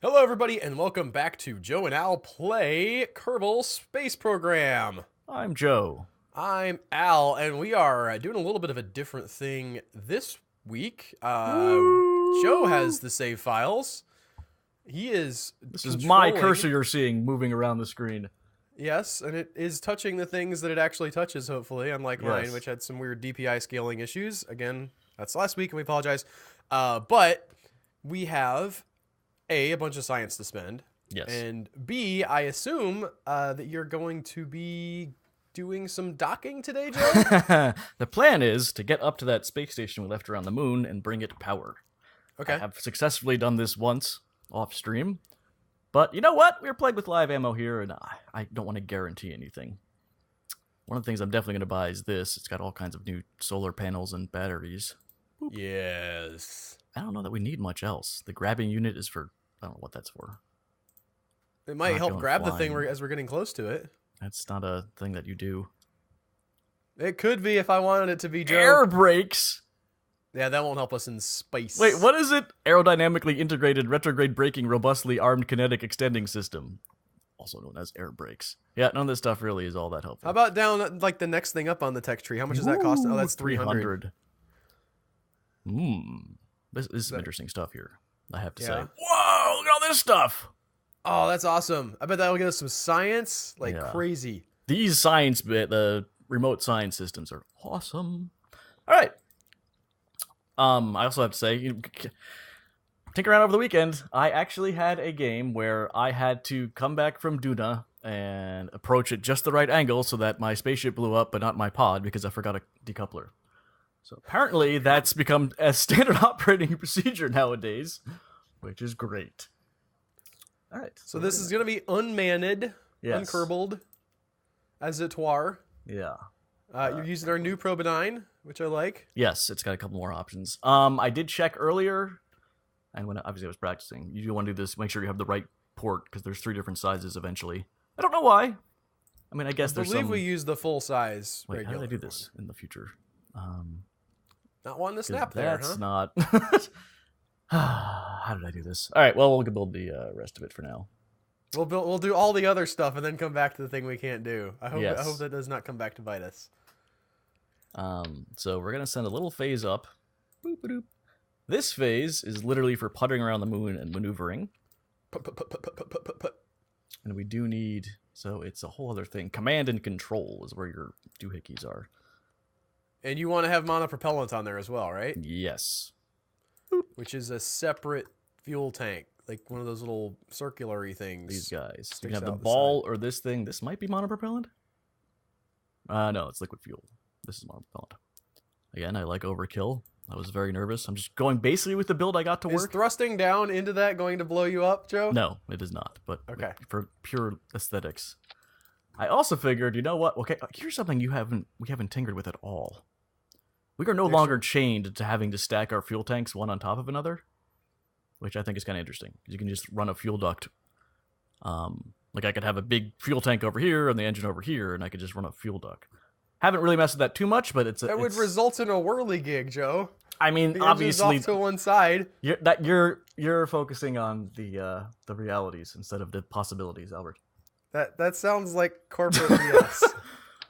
Hello, everybody, and welcome back to Joe and Al Play Kerbal Space Program. I'm Joe. I'm Al, and we are doing a little bit of a different thing this week. Joe has the save files. He is This is my cursor you're seeing moving around the screen. Yes, and it is touching the things that it actually touches, hopefully, unlike mine, which had some weird DPI scaling issues. Again, that's last week, and we apologize. But we have A, a bunch of science to spend. Yes. And B, I assume that you're going to be doing some docking today, Joe? The plan is to get up to that space station we left around the moon and bring it power. Okay. I have successfully done this once off stream. But you know what? We were playing with live ammo here, and I don't want to guarantee anything. One of the things I'm definitely going to buy is this. It's got all kinds of new solar panels and batteries. Boop. Yes. I don't know that we need much else. The grabbing unit is for... I don't know what that's for. It might help grab the thing flying. as we're getting close to it. That's not a thing that you do. It could be if I wanted it to be, Joe. Air brakes! Yeah, that won't help us in space. Wait, what is it? Aerodynamically integrated retrograde braking robustly armed kinetic extending system. Also known as air brakes. Yeah, none of this stuff really is all that helpful. How about down, like, the next thing up on the tech tree? How much does that cost? Oh, that's 300. This is some interesting stuff here, I have to say. Yeah. Whoa, look at all this stuff! Oh, that's awesome. I bet that'll get us some science like Yeah. crazy. These the remote science systems are awesome. All right. I also have to say, tinker around over the weekend, I actually had a game where I had to come back from Duna and approach it just the right angle so that my spaceship blew up, but not my pod because I forgot a decoupler. So apparently that's become a standard operating procedure nowadays, which is great. All right. So this is going to be unmanned, Yes. unkerbled, as it were. Yeah. You're using our new Probe 9, which I like. Yes, it's got a couple more options. I did check earlier, and when obviously I was practicing, you do want to do this, make sure you have the right port, because there's 3 different sizes eventually. I don't know why. I mean, I guess I there's believe some... we use the full size. Wait, how regular did I do this in the future? Not wanting to 'Cause snap there, that's huh? not... How did I do this? All right, well, we'll build the rest of it for now. We'll do all the other stuff and then come back to the thing we can't do. I hope Yes. I hope that does not come back to bite us. So we're going to send a little phase up. Boop-a-doop. This phase is literally for puttering around the moon and maneuvering. Put. And we do need... So it's a whole other thing. Command and control is where your doohickeys are. And you want to have monopropellant on there as well, right? Yes. Which is a separate fuel tank, like one of those little circular-y things. These guys. You Sticks can have the out the ball or this thing. This might be monopropellant? No, it's liquid fuel. This is monopropellant. Again, I like overkill. I was very nervous. I'm just going basically with the build I got to Is work. thrusting down into that going to blow you up, Joe? No, it is not. But Okay. for pure aesthetics. I also figured, you know what? Okay, here's something we haven't tinkered with at all. We are no longer chained to having to stack our fuel tanks one on top of another, which I think is kind of interesting. You can just run a fuel duct. Like I could have a big fuel tank over here and the engine over here, and I could just run a fuel duct. Haven't really messed with that too much, but That would result in a whirly gig, Joe. I mean, The engine's obviously, off to one side. you're focusing on the realities instead of the possibilities, Albert. That sounds like corporate BS.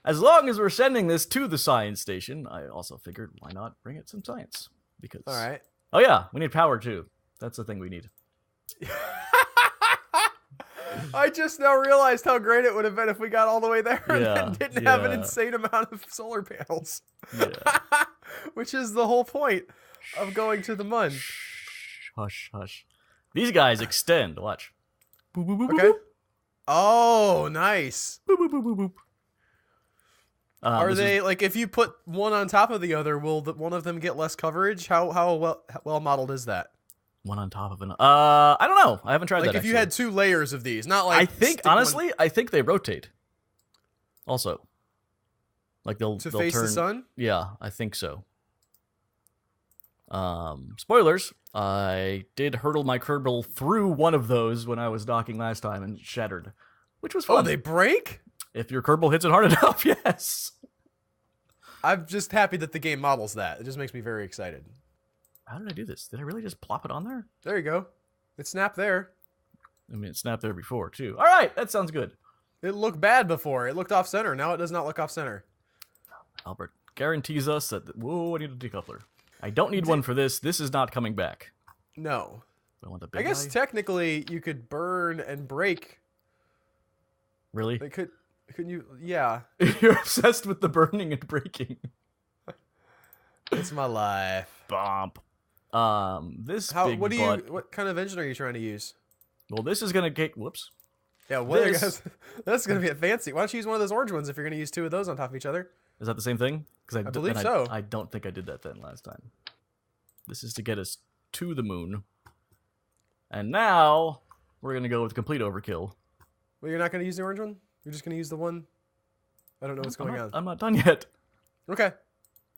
As long as we're sending this to the science station, I also figured why not bring it some science? Because All right. Oh yeah, we need power too. That's the thing we need. I just now realized how great it would have been if we got all the way there and didn't have an insane amount of solar panels. Yeah. Which is the whole point of going to the mun. Hush, hush. These guys extend. Watch. Boop, boop, boop, Okay. boop, Oh, nice. boop, boop, boop, boop, boop. Are this they is- like if you put one on top of the other, will one of them get less coverage? How well modeled is that? one on top of another? I don't know. I haven't tried Like that. if you actually. had 2 layers of these, not like I think stick one honestly, I think they rotate. Also, like they'll to they'll face turn. the sun. Yeah, I think so. Spoilers. I did hurtle my Kerbal through one of those when I was docking last time and shattered, which was fun. Oh, they break? If your Kerbal hits it hard enough, yes. I'm just happy that the game models that. It just makes me very excited. How did I do this? Did I really just plop it on there? There you go. It snapped there. I mean, it snapped there before, too. All right, that sounds good. It looked bad before. It looked off-center. Now it does not look off-center. Albert guarantees us that... Whoa, I need a decoupler. I don't need one for this. This is not coming back. No. I want the big I guess guy. technically you could burn and break. Really? Like, couldn't you? Yeah. You're obsessed with the burning and breaking. It's my life. Bomp. This big What butt... What kind of engine are you trying to use? Well, this is gonna get... Whoops. Yeah, that's gonna be a fancy. Why don't you use one of those orange ones if you're gonna use two of those on top of each other? Is that the same thing? Because I believe so. I don't think I did that then last time. This is to get us to the moon. And now we're gonna go with complete overkill. Well, you're not gonna use the orange one. You're just gonna use the one. I don't know what's going on. I'm not done yet. Okay.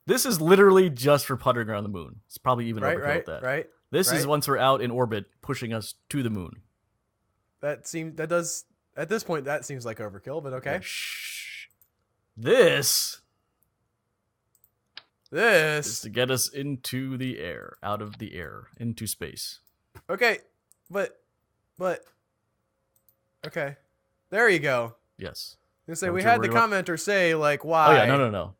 This is literally just for puttering around the moon. It's probably even overkill at that. Right. This is once we're out in orbit, pushing us to the moon. At this point that seems like overkill, but okay. Yeah, shh. This is to get us into the air, out of the air, into space. Okay, but okay, there you go. Yes. You say we had the commenter say like why? Oh yeah, no.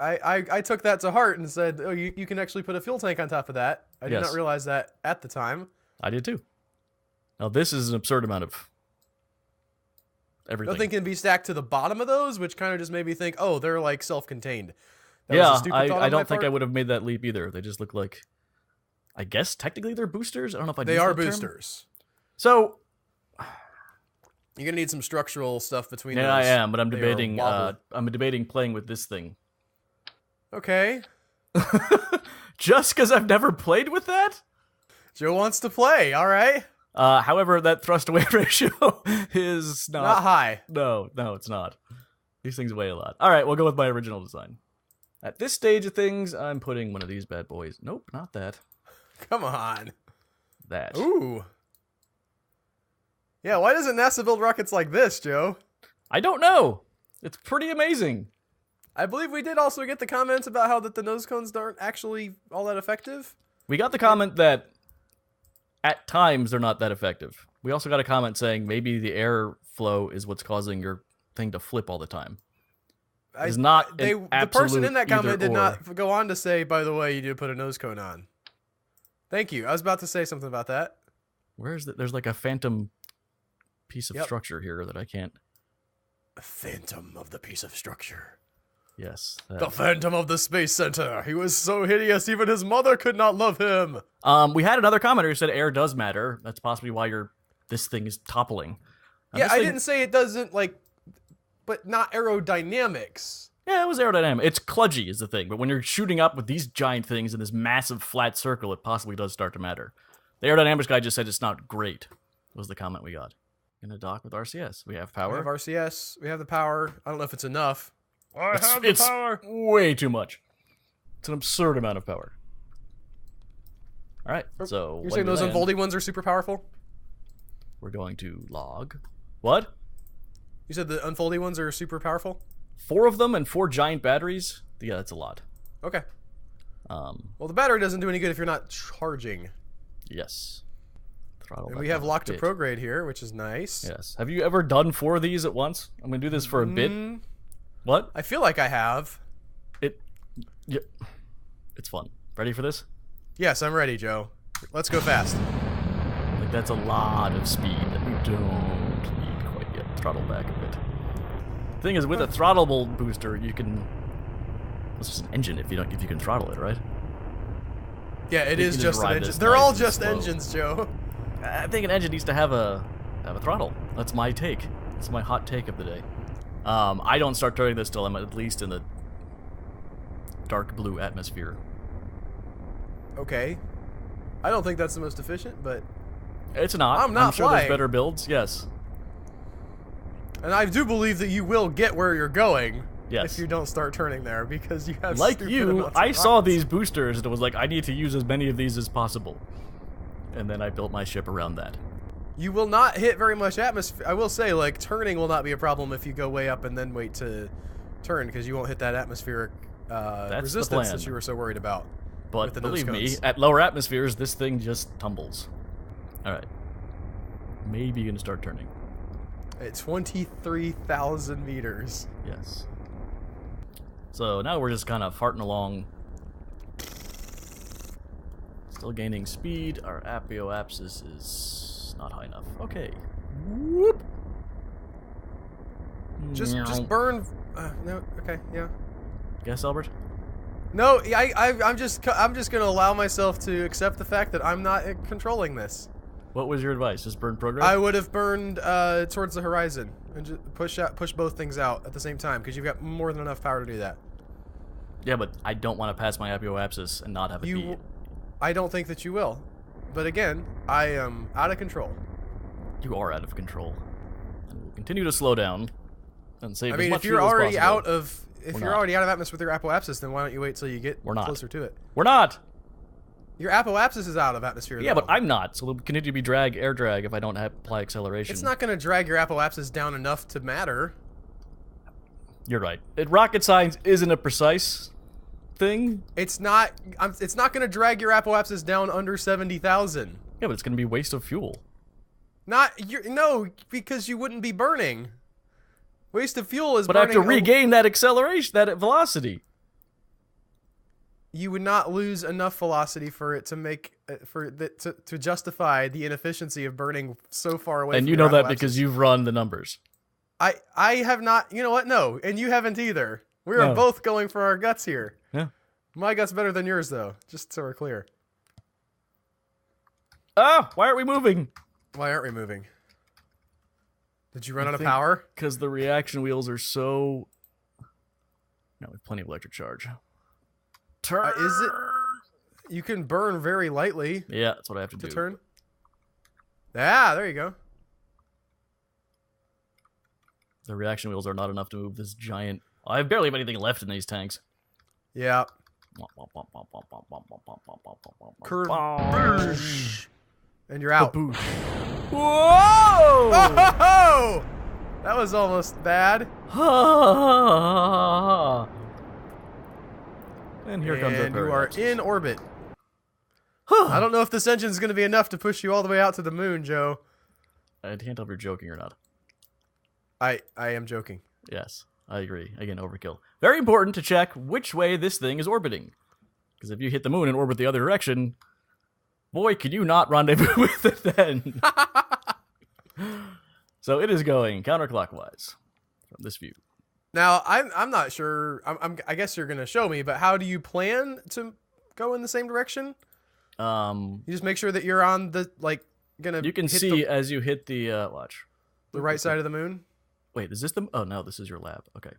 I took that to heart and said, oh, you can actually put a fuel tank on top of that. I did not realize that at the time. I did too. Now this is an absurd amount of everything. Nothing can be stacked to the bottom of those, which kind of just made me think, oh, they're like self-contained. Yeah, I don't think I would have made that leap either. They just look like, I guess technically they're boosters. I don't know if I. They are boosters. So you're gonna need some structural stuff between. Yeah, those. I am, but I'm debating. I'm debating playing with this thing. Okay. Just because I've never played with that. Joe wants to play. All right. However, that thrust-away ratio is not high. No, it's not. These things weigh a lot. All right, we'll go with my original design. At this stage of things, I'm putting one of these bad boys. Nope, not that. Come on. That. Ooh. Yeah, why doesn't NASA build rockets like this, Joe? I don't know. It's pretty amazing. I believe we did also get the comments about how that the nose cones aren't actually all that effective. We got the comment that at times they're not that effective. We also got a comment saying maybe the airflow is what's causing your thing to flip all the time. It's not the person in that comment did not go on to say, by the way, you did put a nose cone on. Thank you. I was about to say something about that. Where is it? There's like a phantom piece of structure here that I can't. A phantom of the piece of structure. Yes. The Phantom of the Space Center. He was so hideous, even his mother could not love him. We had another commenter who said air does matter. That's possibly why this thing is toppling. Yeah, I didn't say it doesn't, but not aerodynamics. Yeah, it was aerodynamic. It's kludgy is the thing, but when you're shooting up with these giant things in this massive flat circle, it possibly does start to matter. The aerodynamics guy just said it's not great, was the comment we got. Gonna dock with RCS. We have power. We have RCS. We have the power. I don't know if it's enough. It's way too much. It's an absurd amount of power. All right, so you're saying those unfolding ones are super powerful? We're going to log. What? You said the unfolding ones are super powerful? 4 of them and 4 giant batteries? Yeah, that's a lot. Okay. Well, the battery doesn't do any good if you're not charging. Yes. Throttle. And we have locked to prograde here, which is nice. Yes. Have you ever done 4 of these at once? I'm going to do this for a bit. What? I feel like I have. Yeah, it's fun. Ready for this? Yes, I'm ready, Joe. Let's go fast. Like, that's a lot of speed that we don't need quite yet. Throttle back a bit. The thing is, with a throttleable booster, you can... It's just an engine if you can throttle it, right? Yeah, it is just an engine. They're all just engines, Joe. I think an engine needs to have a throttle. That's my take. That's my hot take of the day. I don't start turning this till I'm at least in the dark blue atmosphere. Okay. I don't think that's the most efficient, but... It's not. I'm sure there's better builds, yes. And I do believe that you will get where you're going if you don't start turning there, because you have like you, I saw these boosters and it was like, I need to use as many of these as possible. And then I built my ship around that. You will not hit very much atmosphere. I will say, like, turning will not be a problem if you go way up and then wait to turn, because you won't hit that atmospheric resistance that you were so worried about. But believe me, at lower atmospheres, this thing just tumbles. All right. maybe going to start turning. At 23,000 meters. Yes. So now we're just kind of farting along. Still gaining speed. Our apoapsis is not high enough. Okay. Whoop. Just burn. No. Okay. Yeah. Guess, Albert? No. I'm just gonna allow myself to accept the fact that I'm not controlling this. What was your advice? Just burn program? I would have burned towards the horizon and just push both things out at the same time because you've got more than enough power to do that. Yeah, but I don't want to pass my apoapsis and not have it be. I don't think that you will. But again, I am out of control. You are out of control. And we'll continue to slow down and save as much if you're fuel as already possible. already out of atmosphere with your apoapsis, then why don't you wait till you get closer to it? We're not. Your apoapsis is out of atmosphere. Yeah, though. but I'm not. So it'll continue to be air drag if I don't apply acceleration. It's not going to drag your apoapsis down enough to matter. You're right. Rocket science isn't a precise thing. It's not. It's not going to drag your apoapsis down under 70,000. Yeah, but it's going to be waste of fuel. No, because you wouldn't be burning. Waste of fuel is. But I have to regain that acceleration, that velocity. You would not lose enough velocity for it to make to justify the inefficiency of burning so far away. And from you your know that apoapsis. because you've run the numbers. I have not. You know what? No, and you haven't either. We are both going for our guts here. Yeah. My gut's better than yours, though. Just so we're clear. Ah, why aren't we moving? Why aren't we moving? Did you run out of power? Because the reaction wheels are so. No, we have plenty of electric charge. Turn. Is it? You can burn very lightly. Yeah, that's what I have to do. Turn. Ah, there you go. The reaction wheels are not enough to move this giant. I barely have anything left in these tanks. Yeah. Curve. And you're out. Whoa! Oh! That was almost bad. And here comes our And you are in orbit. Huh. I don't know if this engine's going to be enough to push you all the way out to the moon, Joe. I can't tell if you're joking or not. I am joking. Yes, I agree. Again, overkill. Very important to check which way this thing is orbiting. Because if you hit the moon and orbit the other direction, boy, could you not rendezvous with it then. So it is going counterclockwise from this view. Now, I'm not sure. I guess you're going to show me, but how do you plan to go in the same direction? You just make sure that you're on the, gonna. You can see as you hit the, watch. The right side of the moon? Wait, is this the, oh no, this is your lab. Okay.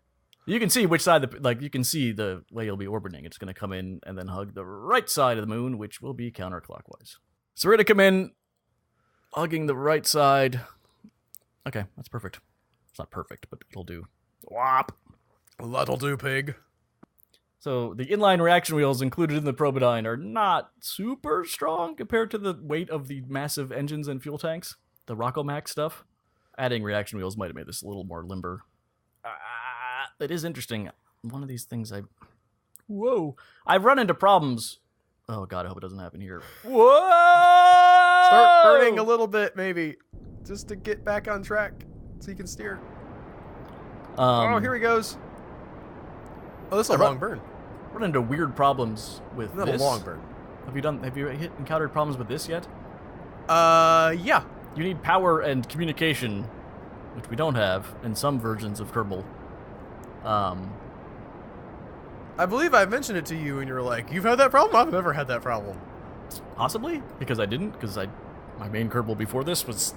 You can see which side, you can see the way you'll be orbiting. It's going to come in and then hug the right side of the moon, which will be counterclockwise. So we're going to come in, hugging the right side. Okay, that's perfect. It's not perfect, but it'll do. Whop! That'll do, pig. So the inline reaction wheels included in the Probodyne are not super strong compared to the weight of the massive engines and fuel tanks, the Rockomax stuff. Adding reaction wheels might have made this a little more limber. It is interesting. One of these things Whoa! I've run into problems. Oh god, I hope it doesn't happen here. Whoa! Start burning a little bit, maybe, just to get back on track, so you can steer. Oh, here he goes. Oh, this is a long burn. Run into weird problems with Not this. a long burn. Have you encountered problems with this yet? Yeah. You need power and communication, which we don't have in some versions of Kerbal. I believe I mentioned it to you, and you were like, "You've had that problem? I've never had that problem." Possibly because I didn't. Because my main Kerbal before this was.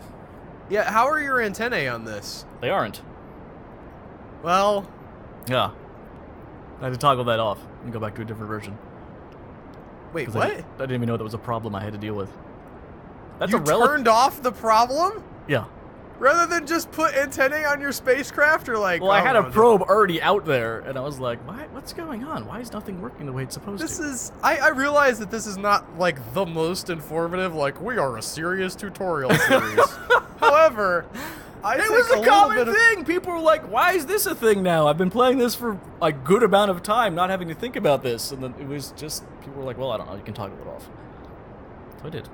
Yeah. How are your antennae on this? They aren't. Well. Yeah. I had to toggle that off and go back to a different version. Wait, what? I didn't even know that was a problem I had to deal with. That's you a turned off the problem? Yeah. Rather than just put antennae on your spacecraft, or like... Well, I had a probe already out there, and I was like, what's going on? Why is nothing working the way it's supposed to? This is... I realize that this is not, the most informative, we are a serious tutorial series. However, it was a common thing! People were like, why is this a thing now? I've been playing this for a good amount of time, not having to think about this. And then it was just... People were like, well, I don't know, you can toggle it off. So I did.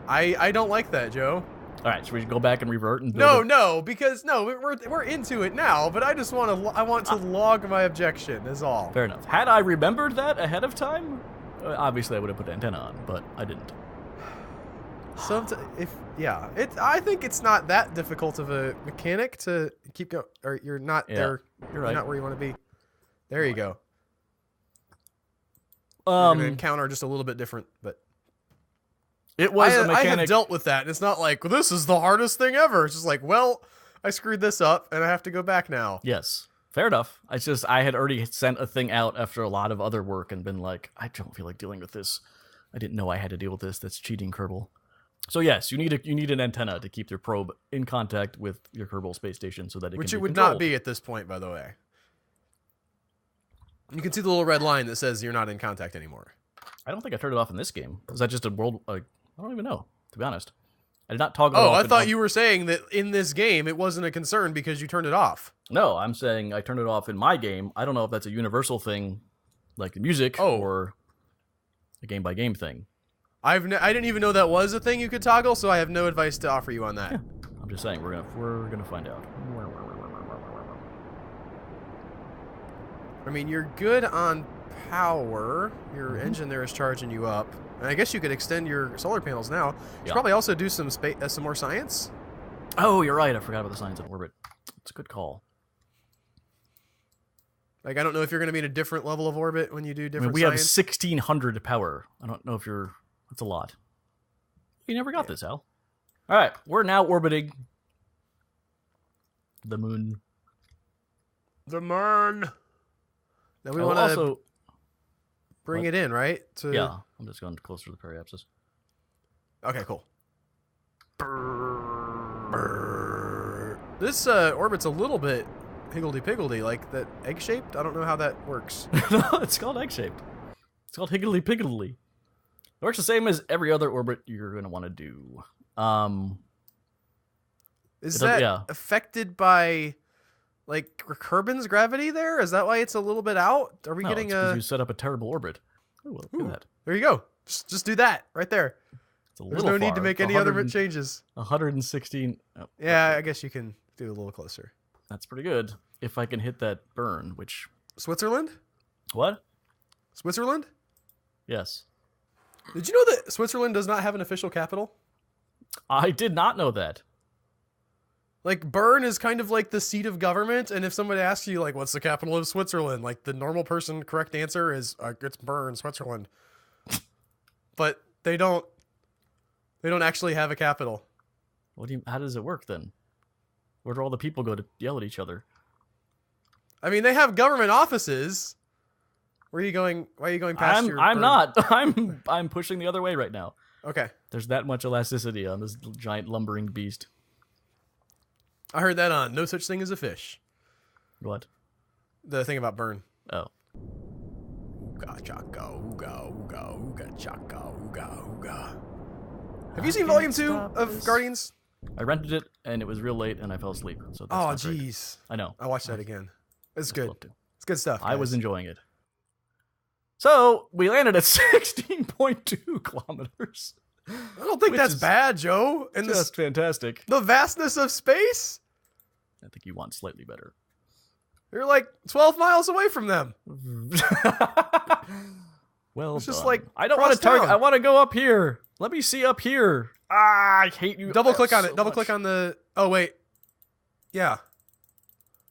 I don't like that, Joe. All right, should we go back and revert and No, because we're into it now. But I just want to log my objection. Is all. Fair enough. Had I remembered that ahead of time, obviously I would have put the antenna on, but I didn't. I think it's not that difficult of a mechanic to keep going. Or you're not there. You're right. You're not where you want to be. There you go. You're gonna encounter just a little bit different, but it was a mechanic. I have dealt with that. And it's not like this is the hardest thing ever. It's just like, well, I screwed this up and I have to go back now. Yes, fair enough. It's just I had already sent a thing out after a lot of other work and been like, I don't feel like dealing with this. I didn't know I had to deal with this. That's cheating, Kerbal. So yes, you need an antenna to keep your probe in contact with your Kerbal space station so that it Which can it be would controlled. not be at this point, by the way. You can see the little red line that says you're not in contact anymore. I don't think I turned it off in this game. Is that just a world? I don't even know, to be honest. I did not toggle it off. Oh, I thought you were saying that in this game it wasn't a concern because you turned it off. No, I'm saying I turned it off in my game. I don't know if that's a universal thing, like music, or a game-by-game thing. I didn't even know that was a thing you could toggle, so I have no advice to offer you on that. Yeah, I'm just saying we're gonna find out. I mean, you're good on power. Your engine there is charging you up, and I guess you could extend your solar panels now. You should probably also do some more science. Oh, you're right. I forgot about the science in orbit. It's a good call. Like, I don't know if you're going to be in a different level of orbit when you do different we science. have 1,600 power. I don't know if you're... That's a lot. You never got this, Al. All right. We're now orbiting the moon. The moon. Now we want to also bring it in, right? Yeah. I'm just going closer to the periapsis. Okay, cool. This orbit's a little bit higgledy-piggledy, like that egg-shaped. I don't know how that works. No, it's called egg-shaped. It's called higgledy-piggledy. It works the same as every other orbit you're going to want to do. Is that affected by, like, Kerbin's gravity there? Is that why it's a little bit out? Are we getting because you set up a terrible orbit. Ooh, look at that. There you go. Just do that right there. There's no need to make any other changes. 116. Oh, yeah, I guess you can do a little closer. That's pretty good. If I can hit that burn, which... Switzerland? What? Switzerland? Yes. Did you know that Switzerland does not have an official capital? I did not know that. Like, Bern is kind of like the seat of government, and if somebody asks you, like, what's the capital of Switzerland? Like, the normal person correct answer is, it's Bern, Switzerland. But they don't actually have a capital. How does it work, then? Where do all the people go to yell at each other? I mean, they have government offices. Where are you going? Why are you going past your... I'm not. I'm pushing the other way right now. Okay. There's that much elasticity on this giant lumbering beast. I heard that on No Such Thing as a Fish. What? The thing about Bern. Oh. Ooga chaka, ooga, ooga, ooga chaka, ooga, ooga. Have you seen Volume 2 of Guardians? I rented it, and it was real late, and I fell asleep. So that's jeez. I know. I watched that again. It's good. It's good stuff, guys. I was enjoying it. So, we landed at 16.2 kilometers. I don't think that's bad, Joe. And just fantastic. The vastness of space? I think you want slightly better. You're like 12 miles away from them. Well, it's just like I don't want to target. I want to go up here. Let me see up here. I hate you. Double click on it. Double click on the... Oh, wait. Yeah.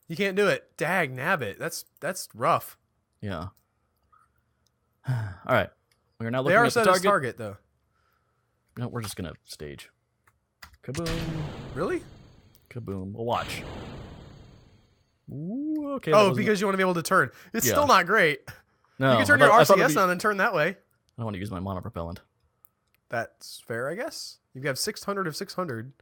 You can't do it. Dag nabbit. That's rough. Yeah. All right. We are now looking at the target. They are set as target, though. No, we're just going to stage. Kaboom. Really? Kaboom. We'll watch. Ooh, okay. Oh, because you want to be able to turn. It's still not great. No. You can turn your RCS on and turn that way. I don't want to use my monopropellant. That's fair, I guess. You have 600 of 600.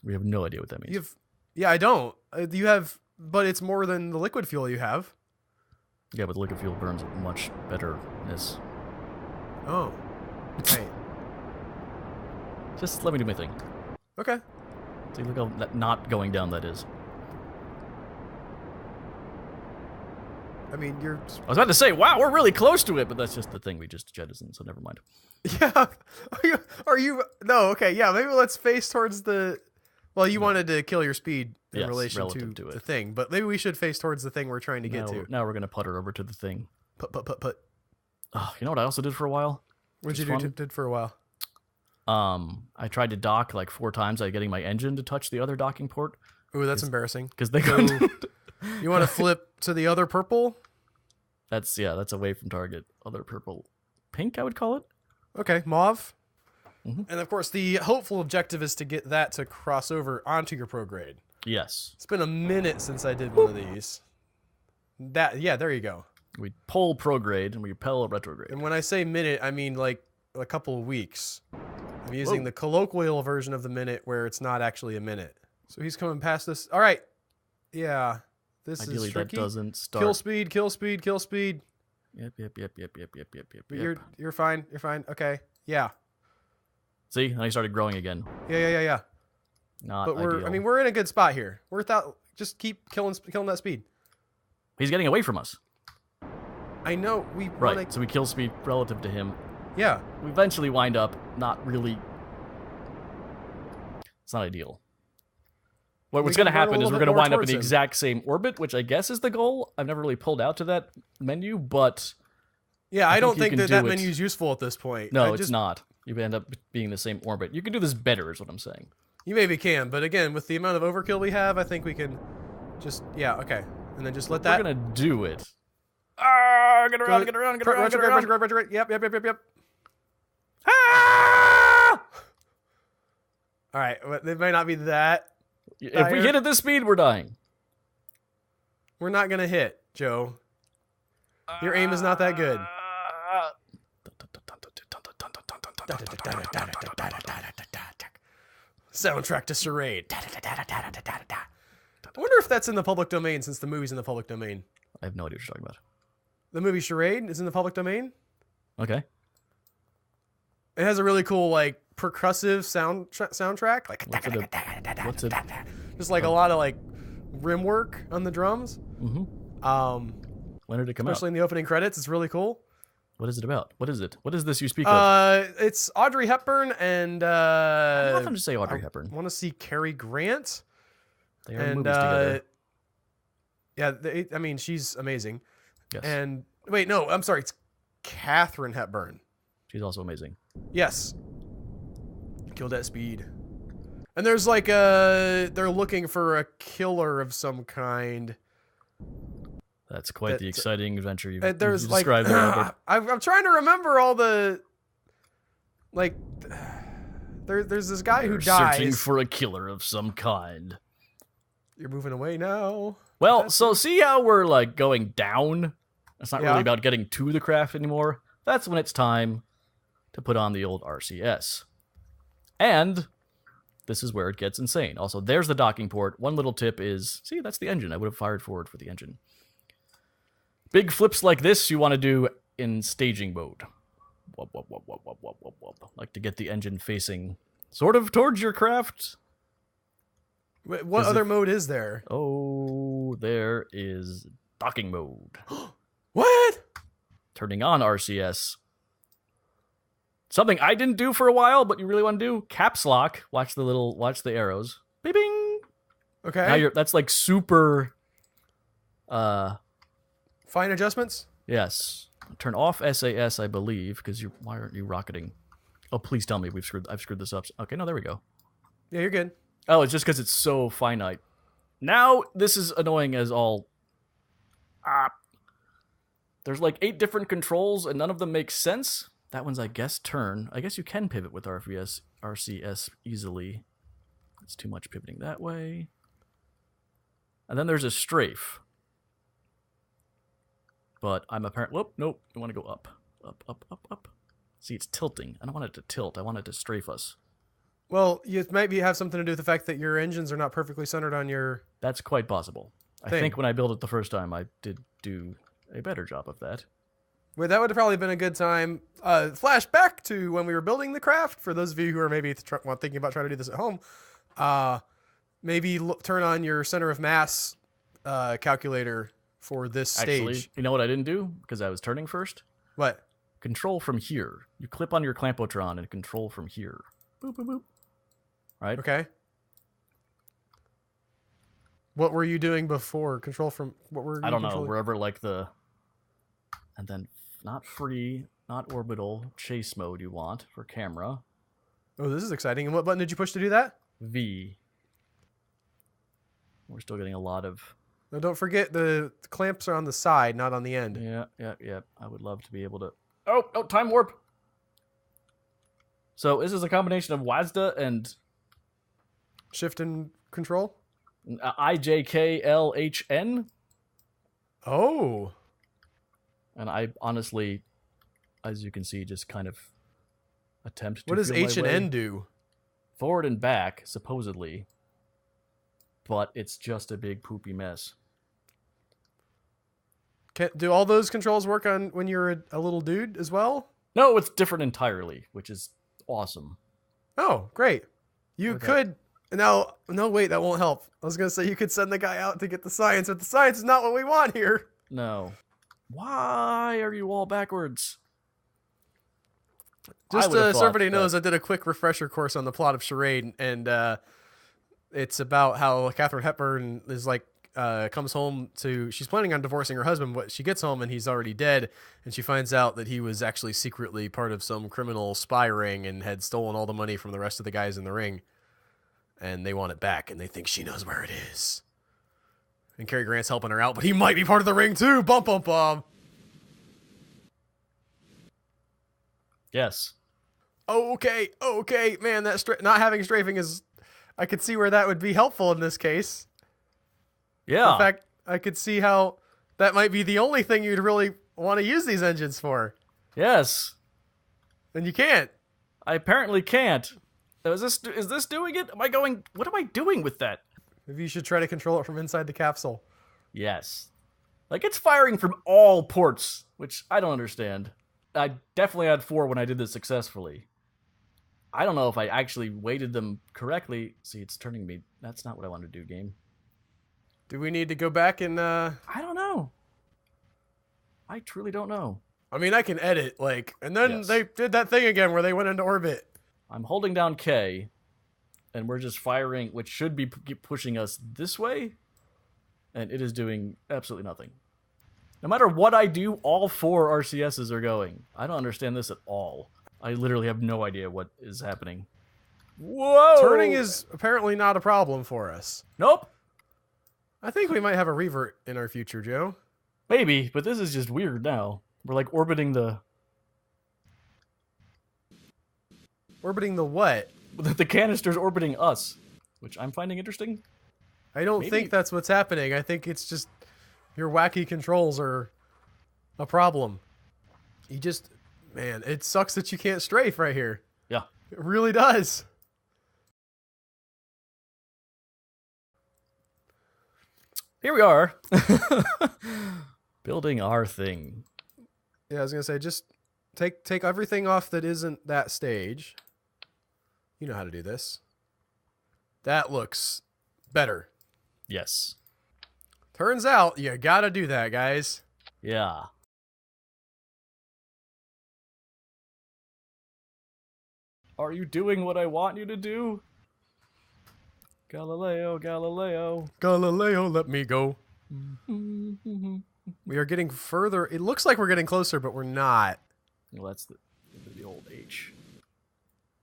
We have no idea what that means. Yeah, I don't. You have... But it's more than the liquid fuel you have. Yeah, but the liquid fuel burns much betterness. Oh. Right. Just let me do my thing. Okay. See, look how not going down that is. I mean, you're. I was about to say, wow, we're really close to it, but that's just the thing we just jettisoned, so never mind. Yeah. Are you? No. Okay. Yeah. Maybe let's face towards the. Well, you wanted to kill your speed in relation to the thing, but maybe we should face towards the thing we're trying to get to. Now we're gonna putter over to the thing. Put. Oh, you know what I also did for a while? What'd you did for a while? I tried to dock like 4 times by getting my engine to touch the other docking port. Ooh, that's embarrassing. Because they couldn't. You want to flip to the other purple? That's away from target. Other purple. Pink, I would call it. Okay, mauve. Mm-hmm. And of course, the hopeful objective is to get that to cross over onto your prograde. Yes. It's been a minute since I did one of these. Yeah, there you go. We pull prograde and we repel retrograde. And when I say minute, I mean like a couple of weeks. I'm using the colloquial version of the minute where it's not actually a minute. So he's coming past this. All right. Yeah. This Ideally, is tricky. That doesn't start. Kill speed, kill speed, kill speed. Yep. You're fine. You're fine. Okay. Yeah. See? Now he started growing again. Yeah. Not but ideal. we're in a good spot here. We're without just keep killing that speed. He's getting away from us. I know. So we kill speed relative to him. Yeah. We eventually wind up not really. It's not ideal. What's going to happen is we're going to wind up in the exact same orbit, which I guess is the goal. I've never really pulled out to that menu, but yeah, I don't think that menu is useful at this point. No, it's not. You end up being in the same orbit. You can do this better, is what I'm saying. You maybe can, but again, with the amount of overkill we have, I think we can just okay, and then just let that. We're gonna do it. Get around. Yep. Ah! All right, it may not be that. If we hit at this speed, we're dying. We're not gonna hit, Joe. Your aim is not that good. Soundtrack to Charade. I wonder if that's in the public domain since the movie's in the public domain. I have no idea what you're talking about. The movie Charade is in the public domain. Okay. It has a really cool like percussive soundtrack. Like what's it? Just like a lot of like rim work on the drums. Mm-hmm. When did it come out? Especially in the opening credits. It's really cool. What is it about? What is it? What is this you speak of? It's Audrey Hepburn and I'm not going to say Audrey Hepburn. I want to see Cary Grant. They are in movies together. Yeah, I mean, she's amazing. Yes. And wait, no, I'm sorry. It's Catherine Hepburn. She's also amazing. Yes. Killed at speed. And there's like they're looking for a killer of some kind. That's quite the exciting adventure you've there's described there. I'm trying to remember all the like. There's this guy who dies. Searching for a killer of some kind. You're moving away now. Well, so see how we're like going down? It's not really about getting to the craft anymore. That's when it's time to put on the old RCS. And this is where it gets insane. Also, there's the docking port. One little tip is, see, that's the engine. I would have fired forward for the engine. Big flips like this you want to do in staging mode. Like to get the engine facing sort of towards your craft. What other mode is there? Oh, there is docking mode. What? Turning on RCS. Something I didn't do for a while, but you really want to do? Caps lock. Watch the arrows. Bing bing. Okay. Now that's like super fine adjustments? Yes. Turn off SAS, I believe, because why aren't you rocketing? Oh, please tell me I've screwed this up. Okay, no, there we go. Yeah, you're good. Oh, it's just because it's so finite. Now, this is annoying as all. There's like 8 different controls, and none of them make sense. That one's, I guess, turn. I guess you can pivot with RCS easily. It's too much pivoting that way. And then there's a strafe. But I'm apparent. Whoop, nope. You want to go up. Up. See, it's tilting. I don't want it to tilt. I want it to strafe us. Well, it might have something to do with the fact that your engines are not perfectly centered on your... That's quite possible. I think when I built it the first time, I did do a better job of that. Well, that would have probably been a good time. Flash back to when we were building the craft. For those of you who are maybe thinking about trying to do this at home, maybe turn on your center of mass calculator for this Actually, stage. you know what I didn't do? Because I was turning first? What? Control from here. You clip on your Clampotron and control from here. Boop, boop, boop. Right? Okay. What were you doing before? Control from... What were you I don't know. controlling? Wherever, like, the... And then not free, not orbital, chase mode you want for camera. Oh, this is exciting. And what button did you push to do that? V. We're still getting a lot of... Now, don't forget the clamps are on the side, not on the end. Yeah. I would love to be able to... Oh, time warp! So this is a combination of WASD and... Shift and control? IJKLHN? Oh. And I honestly, as you can see, just kind of attempt to What does feel H my and way N do? forward and back, supposedly. But it's just a big poopy mess. Do all those controls work on when you're a little dude as well? No, it's different entirely, which is awesome. Oh, great. You Okay. could... No, wait, that won't help. I was going to say you could send the guy out to get the science, but the science is not what we want here. No. Why are you all backwards? Just would've so thought everybody that- knows, I did a quick refresher course on the plot of Charade, and it's about how Catherine Hepburn is like, comes home to... She's planning on divorcing her husband, but she gets home and he's already dead, and she finds out that he was actually secretly part of some criminal spy ring and had stolen all the money from the rest of the guys in the ring. And they want it back, and they think she knows where it is. And Cary Grant's helping her out, but he might be part of the ring too. Bum, bum, bum. Yes. Okay. Man, that not having strafing is... I could see where that would be helpful in this case. Yeah. In fact, I could see how that might be the only thing you'd really want to use these engines for. Yes. And you can't. I apparently can't. Is this doing it? Am I going... What am I doing with that? Maybe you should try to control it from inside the capsule. Yes. Like, it's firing from all ports, which I don't understand. I definitely had 4 when I did this successfully. I don't know if I actually weighted them correctly. See, it's turning me... That's not what I wanted to do, game. Do we need to go back and... I don't know. I truly don't know. I mean, I can edit, and then Yes. they did that thing again where they went into orbit. I'm holding down K, and we're just firing, which should be pushing us this way, and it is doing absolutely nothing. No matter what I do, all 4 RCSs are going. I don't understand this at all. I literally have no idea what is happening. Whoa! Turning is apparently not a problem for us. Nope. I think we might have a revert in our future, Joe. Maybe, but this is just weird now. We're like orbiting the... Orbiting the what? The canister's orbiting us, which I'm finding interesting. I don't Maybe. think that's what's happening. I think it's just your wacky controls are a problem. You just... Man, it sucks that you can't strafe right here. Yeah. It really does. Here we are. Building our thing. Yeah, I was going to say, just take everything off that isn't that stage. You know how to do this. That looks better. Yes. Turns out you got to do that, guys. Yeah. Are you doing what I want you to do? Galileo, Galileo. Galileo, let me go. We are getting further. It looks like we're getting closer, but we're not. Well, that's the old H.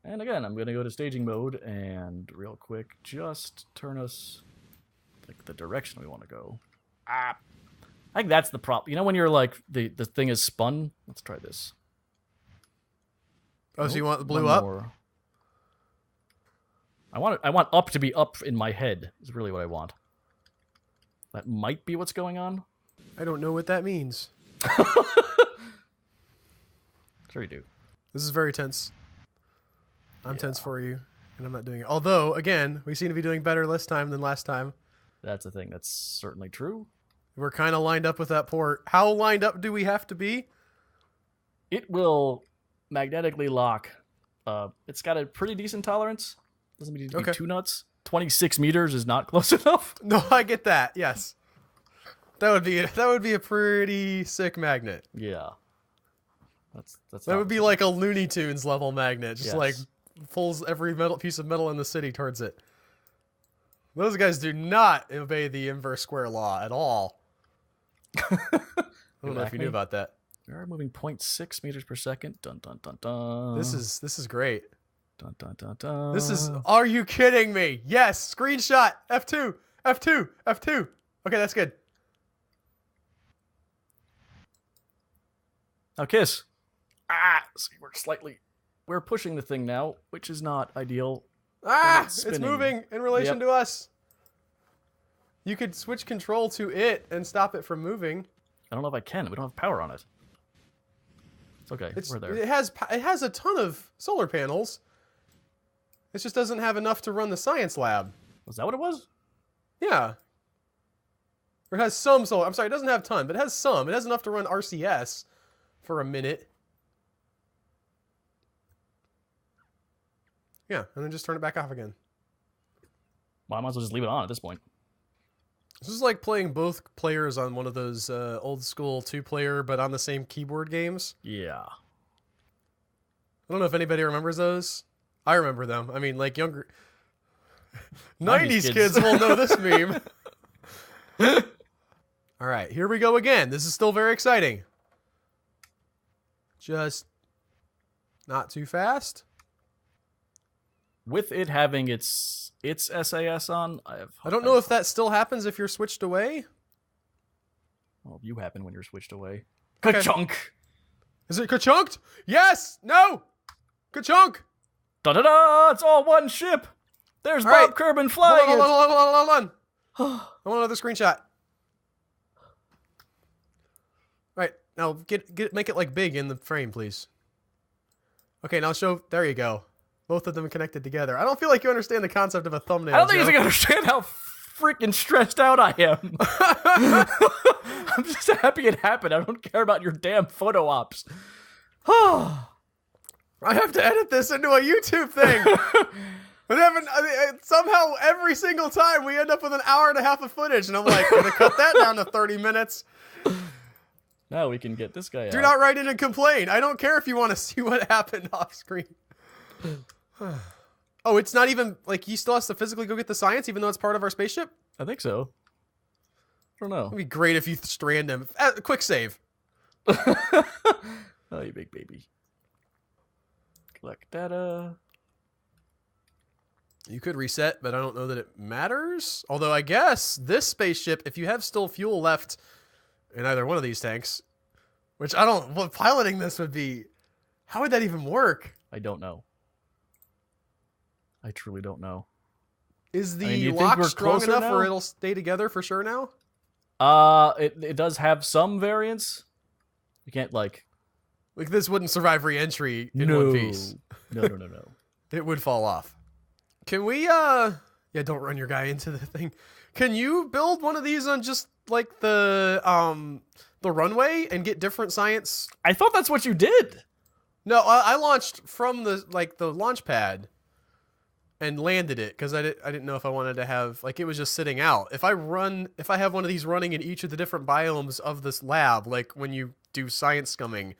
And again, I'm going to go to staging mode and real quick, just turn us like the direction we want to go. I think that's the problem. You know when you're like, the thing is spun? Let's try this. Oh, so you want the blue One up? more. I want up to be up in my head, is really what I want. That might be what's going on. I don't know what that means. Sure you do. This is very tense. I'm tense for you, and I'm not doing it. Although, again, we seem to be doing better this time than last time. That's the thing. That's certainly true. We're kind of lined up with that port. How lined up do we have to be? It will magnetically lock. It's got a pretty decent tolerance. Doesn't need to be Okay. too nuts. 26 meters is not close enough. No, I get that. Yes. That would be a pretty sick magnet. Yeah. That would be like a Looney Tunes level magnet, just Yes. like pulls every piece of metal in the city towards it. Those guys do not obey the inverse square law at all. I don't know if you knew about that. We are moving 0.6 meters per second. Dun dun dun dun. This is great. Dun dun dun dun. This is. Are you kidding me? Yes. Screenshot. F2. F2. F2. Okay, that's good. Now kiss. See, we're pushing the thing now, which is not ideal. It's spinning. moving in relation to us. You could switch control to it and stop it from moving. I don't know if I can. We don't have power on it. It's okay. We're there. It has a ton of solar panels. It just doesn't have enough to run the science lab. Was that what it was? Yeah. Or it has some solar. I'm sorry, it doesn't have a ton, but it has some. It has enough to run RCS for a minute. Yeah, and then just turn it back off again. Well, I might as well just leave it on at this point. This is like playing both players on one of those old school 2-player but on the same keyboard games. Yeah. I don't know if anybody remembers those. I remember them. I mean, like younger 90s kids will know this meme. All right, here we go again. This is still very exciting. Just not too fast. With it having its SAS on, I don't know if that still happens if you're switched away. Well, you happen when you're switched away. Okay. Ka-chunk! Is it ka-chunked? Yes! No! Ka-chunk! Da-da-da! It's all one ship! There's All Bob right. Kerbin flying Hold on. it! I want another screenshot. Right, now make it like big in the frame, please. Okay, now show, there you go. Both of them connected together. I don't feel like you understand the concept of a thumbnail. I don't think Joe. you can understand how freaking stressed out I am. I'm just happy it happened. I don't care about your damn photo ops. I have to edit this into a YouTube thing. Somehow every single time we end up with an hour and a half of footage, and I'm like, I'm gonna cut that down to 30 minutes. Now we can get this guy out. Do not write in and complain. I don't care if you want to see what happened off screen. Oh, it's not even, like, he still has to physically go get the science, even though it's part of our spaceship? I think so. I don't know. It'd be great if you strand him. Quick save. Oh, you big baby. Collect data. You could reset, but I don't know that it matters. Although I guess this spaceship, if you have still fuel left in either one of these tanks, which I don't, what piloting this would be, how would that even work? I don't know. I truly don't know. Is the do you think lock we're strong closer enough now? where it'll stay together for sure now? It does have some variance. You can't like this wouldn't survive re-entry in one piece. No. It would fall off. Can we yeah, don't run your guy into the thing. Can you build one of these on just like the runway and get different science? I thought that's what you did. No, I launched from the launch pad and landed it because I didn't know if I wanted to have, like, it was just sitting out. If I have one of these running in each of the different biomes of this lab, like when you do science scumming,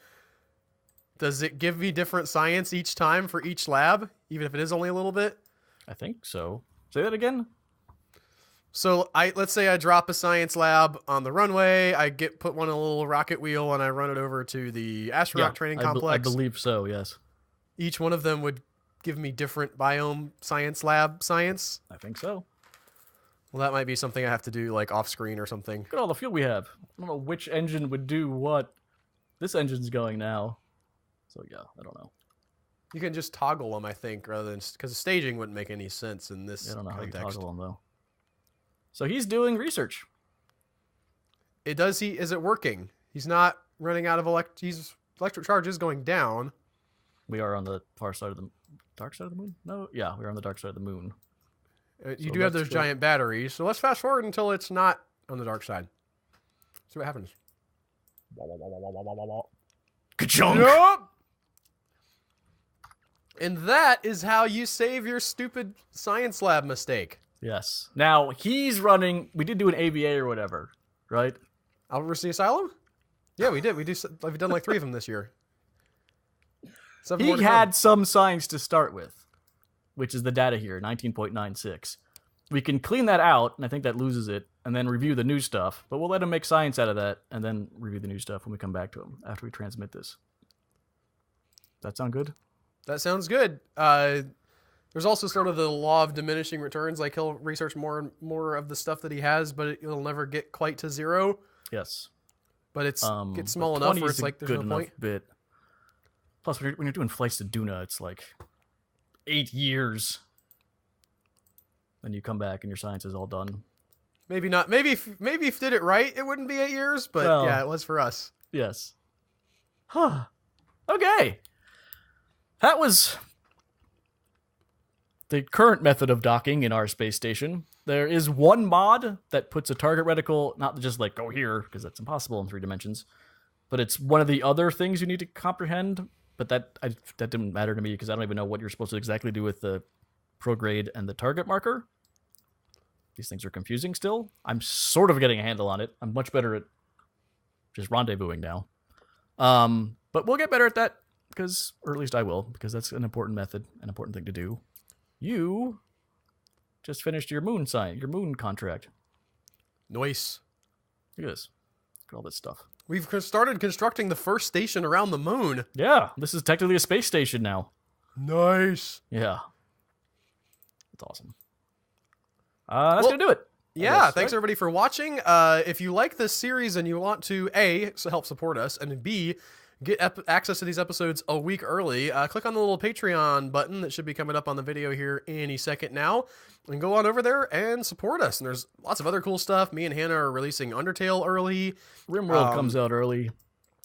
does it give me different science each time for each lab, even if it is only a little bit? I think so. Say that again. So let's say I drop a science lab on the runway, I put one in a little rocket wheel, and I run it over to the astronaut training complex. I believe so. Yes. Each one of them would give me different biome science lab science. I think so. Well, that might be something I have to do like off screen or something. Look at all the fuel we have. I don't know which engine would do what. This engine's going now. So yeah, I don't know. You can just toggle them, I think, rather than, because staging wouldn't make any sense in this I don't know context. how you toggle them though. So he's doing research. Is it working? He's not running out of electric charge is going down. We are on the far side of the dark side of the moon? No, yeah, we're on the dark side of the moon. You do have those giant batteries, so let's fast forward until it's not on the dark side. See what happens. Ka-chunk! Yup! And that is how you save your stupid science lab mistake. Yes. Now, he's running... We did do an AVA or whatever. right? Albuquerque Asylum? Yeah, we did. We've done like 3 of them this year. 7 more He to come. had some science to start with, which is the data here, 19.96. We can clean that out, and I think that loses it, and then review the new stuff. But we'll let him make science out of that, and then review the new stuff when we come back to him after we transmit this. That sound good? That sounds good. There's also sort of the law of diminishing returns. Like, he'll research more and more of the stuff that he has, but it'll never get quite to 0. Yes. But it's gets small enough where it's like there's no point. Bit. Plus, when you're doing flights to Duna, it's like 8 years. Then you come back and your science is all done. Maybe not. Maybe if you did it right, it wouldn't be 8 years. But well, yeah, it was for us. Yes. Huh. Okay. That was the current method of docking in our space station. There is one mod that puts a target reticle, not just like go here, because that's impossible in 3 dimensions, but it's one of the other things you need to comprehend. But that didn't matter to me because I don't even know what you're supposed to exactly do with the prograde and the target marker. These things are confusing still. I'm sort of getting a handle on it. I'm much better at just rendezvousing now. But we'll get better at that or at least I will, because that's an important method, an important thing to do. You just finished your moon contract. Nice. Look at this. Look at all this stuff. We've started constructing the first station around the moon. Yeah, this is technically a space station now. Nice. Yeah. That's awesome. That's going to do it. Yeah, thanks everybody for watching. If you like this series and you want to, A, help support us, and B, get access to these episodes a week early, click on the little Patreon button that should be coming up on the video here any second now, and go on over there and support us. And there's lots of other cool stuff. Me and Hannah are releasing Undertale early. RimWorld comes out early.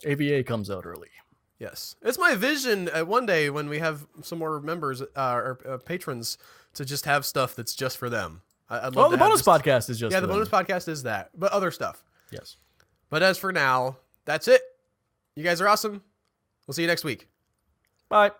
AVA comes out early. Yes. It's my vision one day when we have some more members or patrons to just have stuff that's just for them. I'd love the bonus podcast is just yeah, for the them. bonus podcast is that, but other stuff. Yes. But as for now, that's it. You guys are awesome. We'll see you next week. Bye.